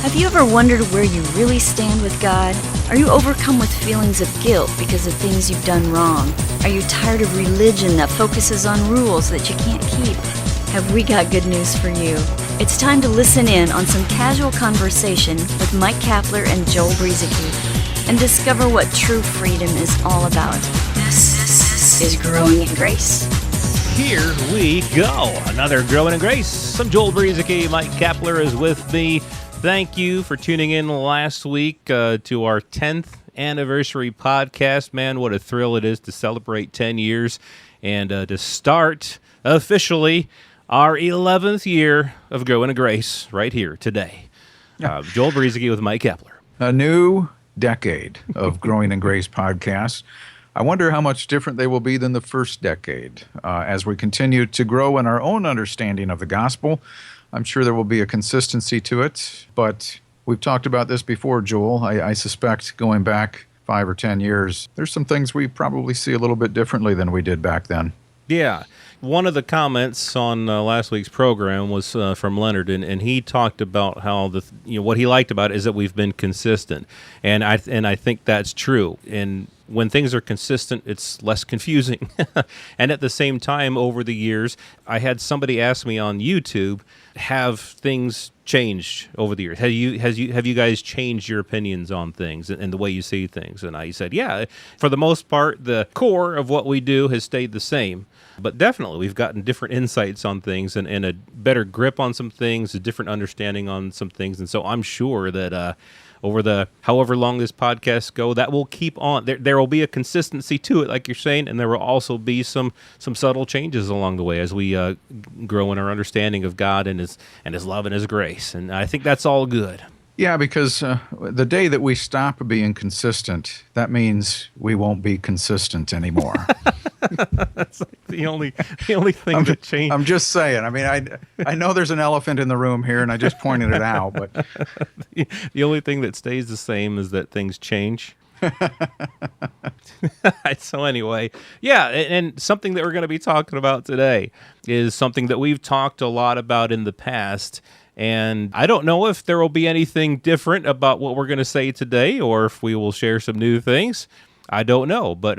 Have you ever wondered where you really stand with God? Are you overcome with feelings of guilt because of things you've done wrong? Are you tired of religion that focuses on rules that you can't keep? Have we got good news for you? It's time to listen in on some casual conversation with Mike Kapler and Joel Brueseke and discover what true freedom is all about. This is Growing in Grace. Here we go. Another Growing in Grace. I'm Joel Brueseke. Mike Kapler is with me. Thank you for tuning in last week to our 10th anniversary podcast. Man, what a thrill it is to celebrate 10 years and to start officially our 11th year of Growing in Grace right here today. Joel Brueseke with Mike Kapler. A new decade of Growing in Grace podcasts. I wonder how much different they will be than the first decade. As we continue to grow in our own understanding of the gospel, I'm sure there will be a consistency to it, but we've talked about this before, Joel. I suspect going back 5 or 10 years, there's some things we probably see a little bit differently than we did back then. Yeah. One of the comments on last week's program was from Leonard, and he talked about how what he liked about it is that we've been consistent, and I think that's true. And when things are consistent, it's less confusing. And at the same time, over the years, I had somebody ask me on YouTube, have things changed over the years? Have you guys changed your opinions on things and the way you see things? And I said, yeah, for the most part, the core of what we do has stayed the same. But definitely, we've gotten different insights on things and a better grip on some things, a different understanding on some things. And so I'm sure that over the however long this podcast go, that will keep on. There will be a consistency to it, like you're saying, and there will also be some subtle changes along the way as we grow in our understanding of God and His love and His grace. And I think that's all good. Yeah, because the day that we stop being consistent, that means we won't be consistent anymore. That's like the only thing that changed. I'm just saying. I mean, I know there's an elephant in the room here, and I just pointed it out. But the only thing that stays the same is that things change. So anyway, yeah, and something that we're going to be talking about today is something that we've talked a lot about in the past. And I don't know if there will be anything different about what we're going to say today or if we will share some new things. I don't know. But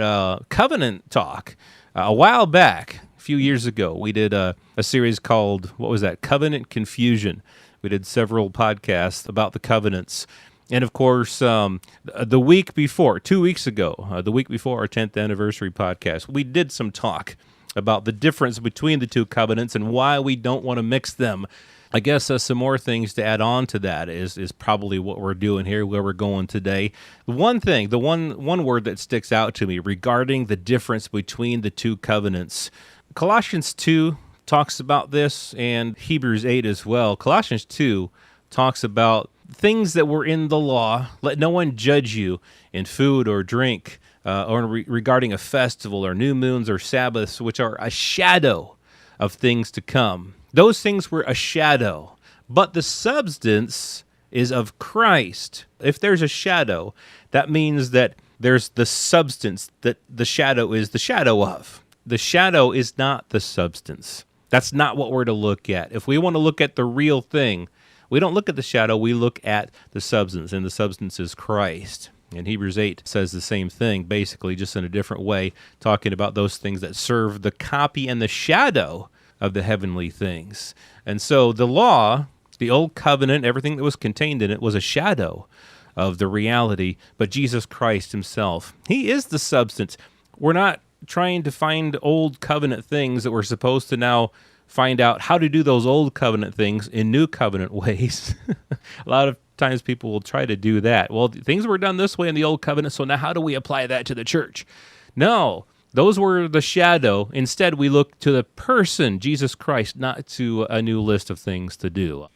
covenant talk. A while back, a few years ago, we did a series called, what was that? Covenant Confusion. We did several podcasts about the covenants. And of course, the week before, 2 weeks ago, the week before our 10th anniversary podcast, we did some talk about the difference between the two covenants and why we don't want to mix them. I guess some more things to add on to that is probably what we're doing here, where we're going today. The one word that sticks out to me regarding the difference between the two covenants, Colossians 2 talks about this, and Hebrews 8 as well. Colossians 2 talks about things that were in the law. Let no one judge you in food or drink, or regarding a festival or new moons or Sabbaths, which are a shadow of things to come. Those things were a shadow, but the substance is of Christ. If there's a shadow, that means that there's the substance that the shadow is the shadow of. The shadow is not the substance. That's not what we're to look at. If we want to look at the real thing, we don't look at the shadow, we look at the substance, and the substance is Christ. And Hebrews 8 says the same thing, basically, just in a different way, talking about those things that serve the copy and the shadow of the heavenly things. And so the law, the old covenant, everything that was contained in it was a shadow of the reality, but Jesus Christ Himself, He is the substance. We're not trying to find old covenant things that we're supposed to now find out how to do those old covenant things in new covenant ways. A lot of times people will try to do that. Well, things were done this way in the old covenant, so now how do we apply that to the church? No. Those were the shadow. Instead, we look to the person, Jesus Christ, not to a new list of things to do.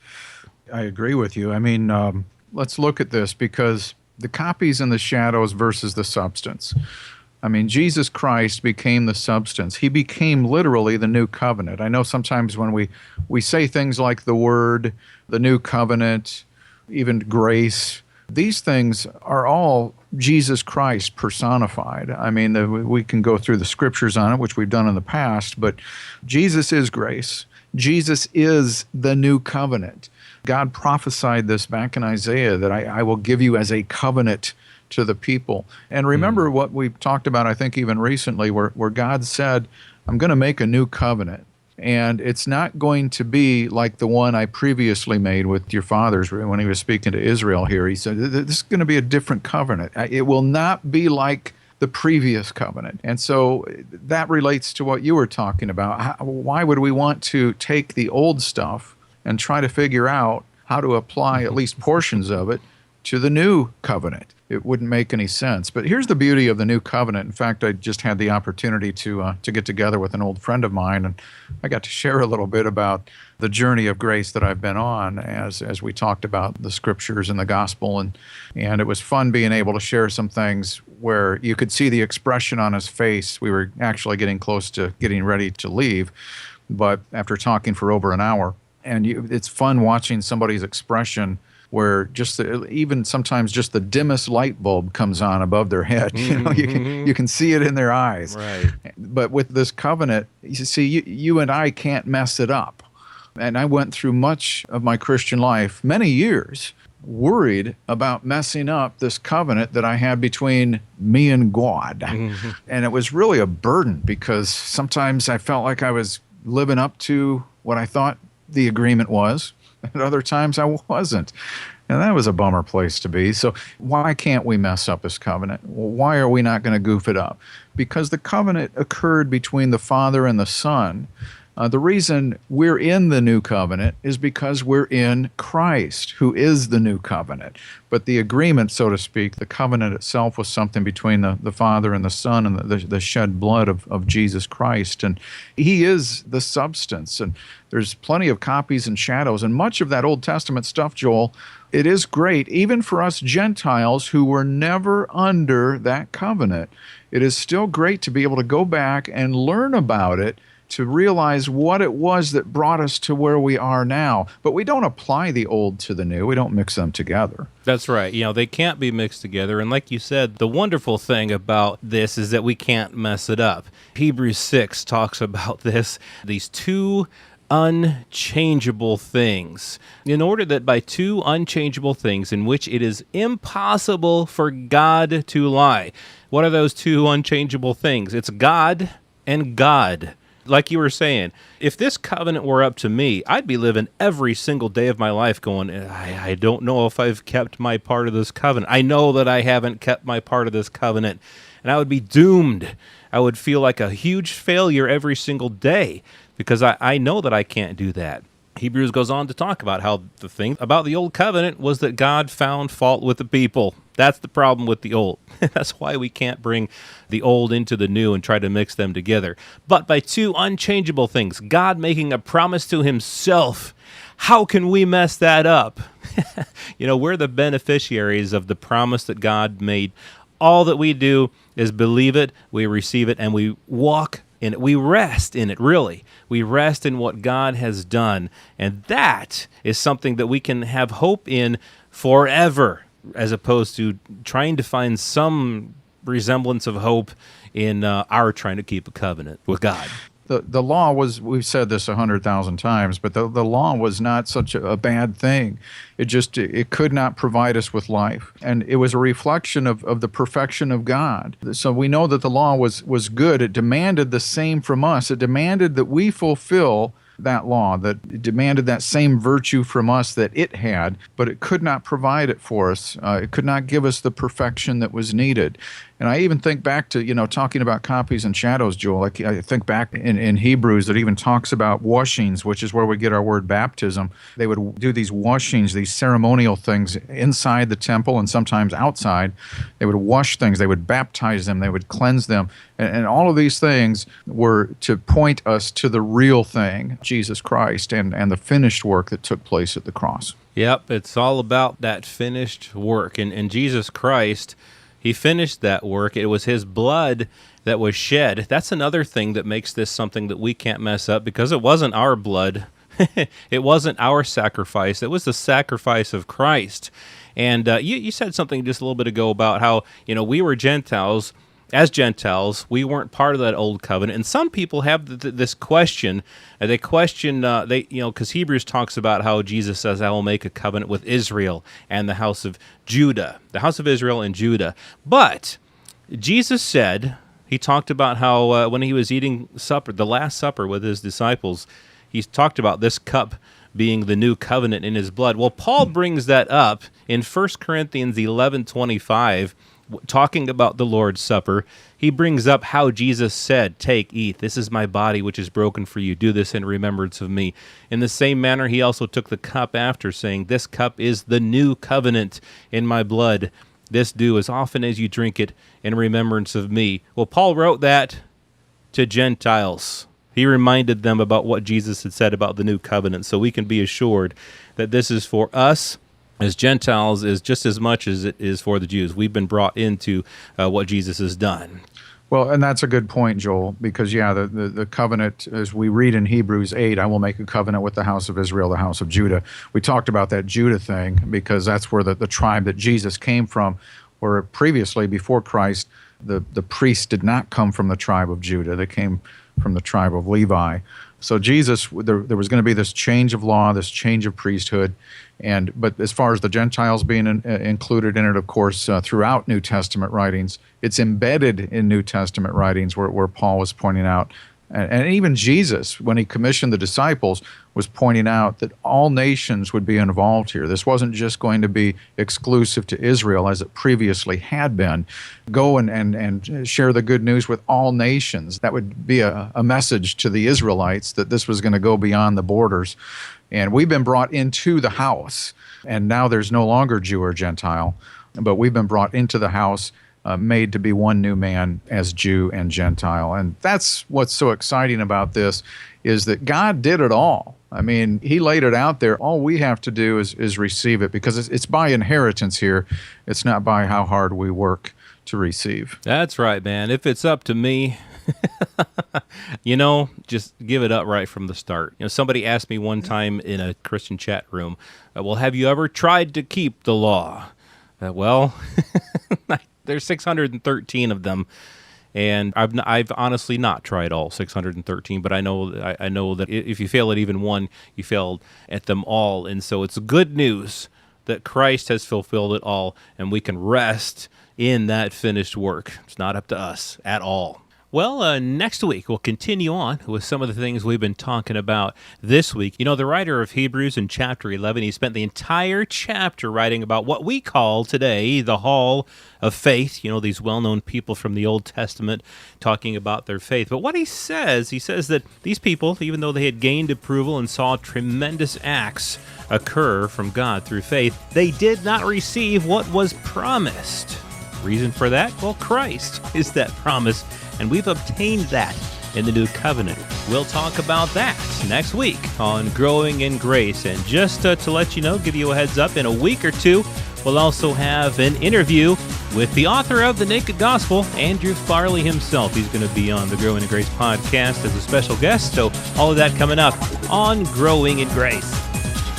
I agree with you. I mean, let's look at this, because the copies and the shadows versus the substance. I mean, Jesus Christ became the substance. He became literally the new covenant. I know sometimes when we say things like the word, the new covenant, even grace, these things are all Jesus Christ personified. I mean, we can go through the scriptures on it, which we've done in the past, but Jesus is grace. Jesus is the new covenant. God prophesied this back in Isaiah, that I will give you as a covenant to the people. And remember what we talked about, I think even recently, where God said, I'm going to make a new covenant. And it's not going to be like the one I previously made with your fathers when he was speaking to Israel here. He said, this is going to be a different covenant. It will not be like the previous covenant. And so that relates to what you were talking about. Why would we want to take the old stuff and try to figure out how to apply at least portions of it to the new covenant? It wouldn't make any sense. But here's the beauty of the new covenant. In fact, I just had the opportunity to get together with an old friend of mine, and I got to share a little bit about the journey of grace that I've been on as we talked about the scriptures and the gospel, and it was fun being able to share some things where you could see the expression on his face. We were actually getting close to getting ready to leave, but after talking for over an hour, and it's fun watching somebody's expression where even sometimes just the dimmest light bulb comes on above their head. You can see it in their eyes. Right. But with this covenant, you see, you and I can't mess it up. And I went through much of my Christian life, many years, worried about messing up this covenant that I had between me and God. And it was really a burden, because sometimes I felt like I was living up to what I thought the agreement was. At other times I wasn't. And that was a bummer place to be. So why can't we mess up this covenant? Why are we not going to goof it up? Because the covenant occurred between the Father and the Son. The reason we're in the new covenant is because we're in Christ, who is the new covenant. But the agreement, so to speak, the covenant itself, was something between the Father and the Son, and the shed blood of Jesus Christ. And he is the substance. And there's plenty of copies and shadows. And much of that Old Testament stuff, Joel, it is great, even for us Gentiles who were never under that covenant. It is still great to be able to go back and learn about it, to realize what it was that brought us to where we are now. But we don't apply the old to the new. We don't mix them together. That's right. They can't be mixed together. And like you said, the wonderful thing about this is that we can't mess it up. Hebrews 6 talks about these two unchangeable things. In order that by two unchangeable things in which it is impossible for God to lie. What are those two unchangeable things? It's God and God. Like you were saying, if this covenant were up to me, I'd be living every single day of my life going, I don't know if I've kept my part of this covenant. I know that I haven't kept my part of this covenant. And I would be doomed. I would feel like a huge failure every single day, because I know that I can't do that. Hebrews goes on to talk about how the thing about the old covenant was that God found fault with the people. That's the problem with the old. That's why we can't bring the old into the new and try to mix them together. But by two unchangeable things, God making a promise to himself, how can we mess that up? We're the beneficiaries of the promise that God made. All that we do is believe it, we receive it, and we walk in it. We rest in it, really. We rest in what God has done. And that is something that we can have hope in forever, as opposed to trying to find some resemblance of hope in our trying to keep a covenant with God. The law was, we've said this 100,000 times, but the law was not such a bad thing. It could not provide us with life. And it was a reflection of the perfection of God. So we know that the law was good. It demanded the same from us. It demanded that we fulfill that law, that it demanded that same virtue from us that it had, but it could not provide it for us. It could not give us the perfection that was needed. And I even think back to, talking about copies and shadows, Joel. I think back in Hebrews that even talks about washings, which is where we get our word baptism. They would do these washings, these ceremonial things inside the temple and sometimes outside. They would wash things. They would baptize them. They would cleanse them. And all of these things were to point us to the real thing, Jesus Christ, and the finished work that took place at the cross. Yep, it's all about that finished work. And Jesus Christ, he finished that work. It was his blood that was shed. That's another thing that makes this something that we can't mess up, because it wasn't our blood. It wasn't our sacrifice. It was the sacrifice of Christ. And you said something just a little bit ago about how, we were Gentiles, as Gentiles, we weren't part of that old covenant. And some people have this question. They question, because Hebrews talks about how Jesus says, I will make a covenant with Israel and the house of Judah, the house of Israel and Judah. But Jesus said, he talked about how when he was eating supper, the Last Supper with his disciples, he talked about this cup being the new covenant in his blood. Well, Paul brings that up in 1 Corinthians 11:25, talking about the Lord's Supper. He brings up how Jesus said, take, eat, this is my body which is broken for you. Do this in remembrance of me. In the same manner, he also took the cup after, saying, this cup is the new covenant in my blood. This do as often as you drink it in remembrance of me. Well, Paul wrote that to Gentiles. He reminded them about what Jesus had said about the new covenant, so we can be assured that this is for us as Gentiles is just as much as it is for the Jews. We've been brought into what Jesus has done. Well, and that's a good point, Joel, because, the covenant, as we read in Hebrews 8, I will make a covenant with the house of Israel, the house of Judah. We talked about that Judah thing because that's where the tribe that Jesus came from, where previously, before Christ, the priests did not come from the tribe of Judah. They came from the tribe of Levi. So Jesus, there was going to be this change of law, this change of priesthood, but as far as the Gentiles being included in it, of course, throughout New Testament writings, it's embedded in New Testament writings where Paul was pointing out, and even Jesus, when he commissioned the disciples, was pointing out that all nations would be involved here. This wasn't just going to be exclusive to Israel as it previously had been. Go and share the good news with all nations. That would be a message to the Israelites that this was going to go beyond the borders. And we've been brought into the house, and now there's no longer Jew or Gentile, but we've been brought into the house, made to be one new man as Jew and Gentile. And that's what's so exciting about this, is that God did it all. I mean, he laid it out there. All we have to do is receive it, because it's by inheritance here. It's not by how hard we work to receive. That's right, man. If it's up to me, just give it up right from the start. Somebody asked me one time in a Christian chat room, well, have you ever tried to keep the law? Well, there's 613 of them, and I've honestly not tried all 613. But I know that if you fail at even one, you failed at them all. And so it's good news that Christ has fulfilled it all, and we can rest in that finished work. It's not up to us at all. Well, next week we'll continue on with some of the things we've been talking about this week. The writer of Hebrews in chapter 11, he spent the entire chapter writing about what we call today the Hall of Faith. These well-known people from the Old Testament talking about their faith. But what he says that these people, even though they had gained approval and saw tremendous acts occur from God through faith, they did not receive what was promised. Reason for that? Well, Christ is that promise, and we've obtained that in the new covenant. We'll talk about that next week on Growing in Grace. And just to let you know, give you a heads up, in a week or two, we'll also have an interview with the author of The Naked Gospel, Andrew Farley himself. He's going to be on the Growing in Grace podcast as a special guest. So all of that coming up on Growing in Grace.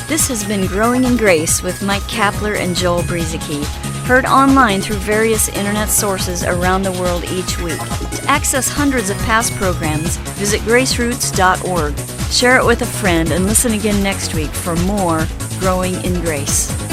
This has been Growing in Grace with Mike Kapler and Joel Brizicki, heard online through various internet sources around the world each week. To access hundreds of past programs, visit graceroots.org. Share it with a friend and listen again next week for more Growing in Grace.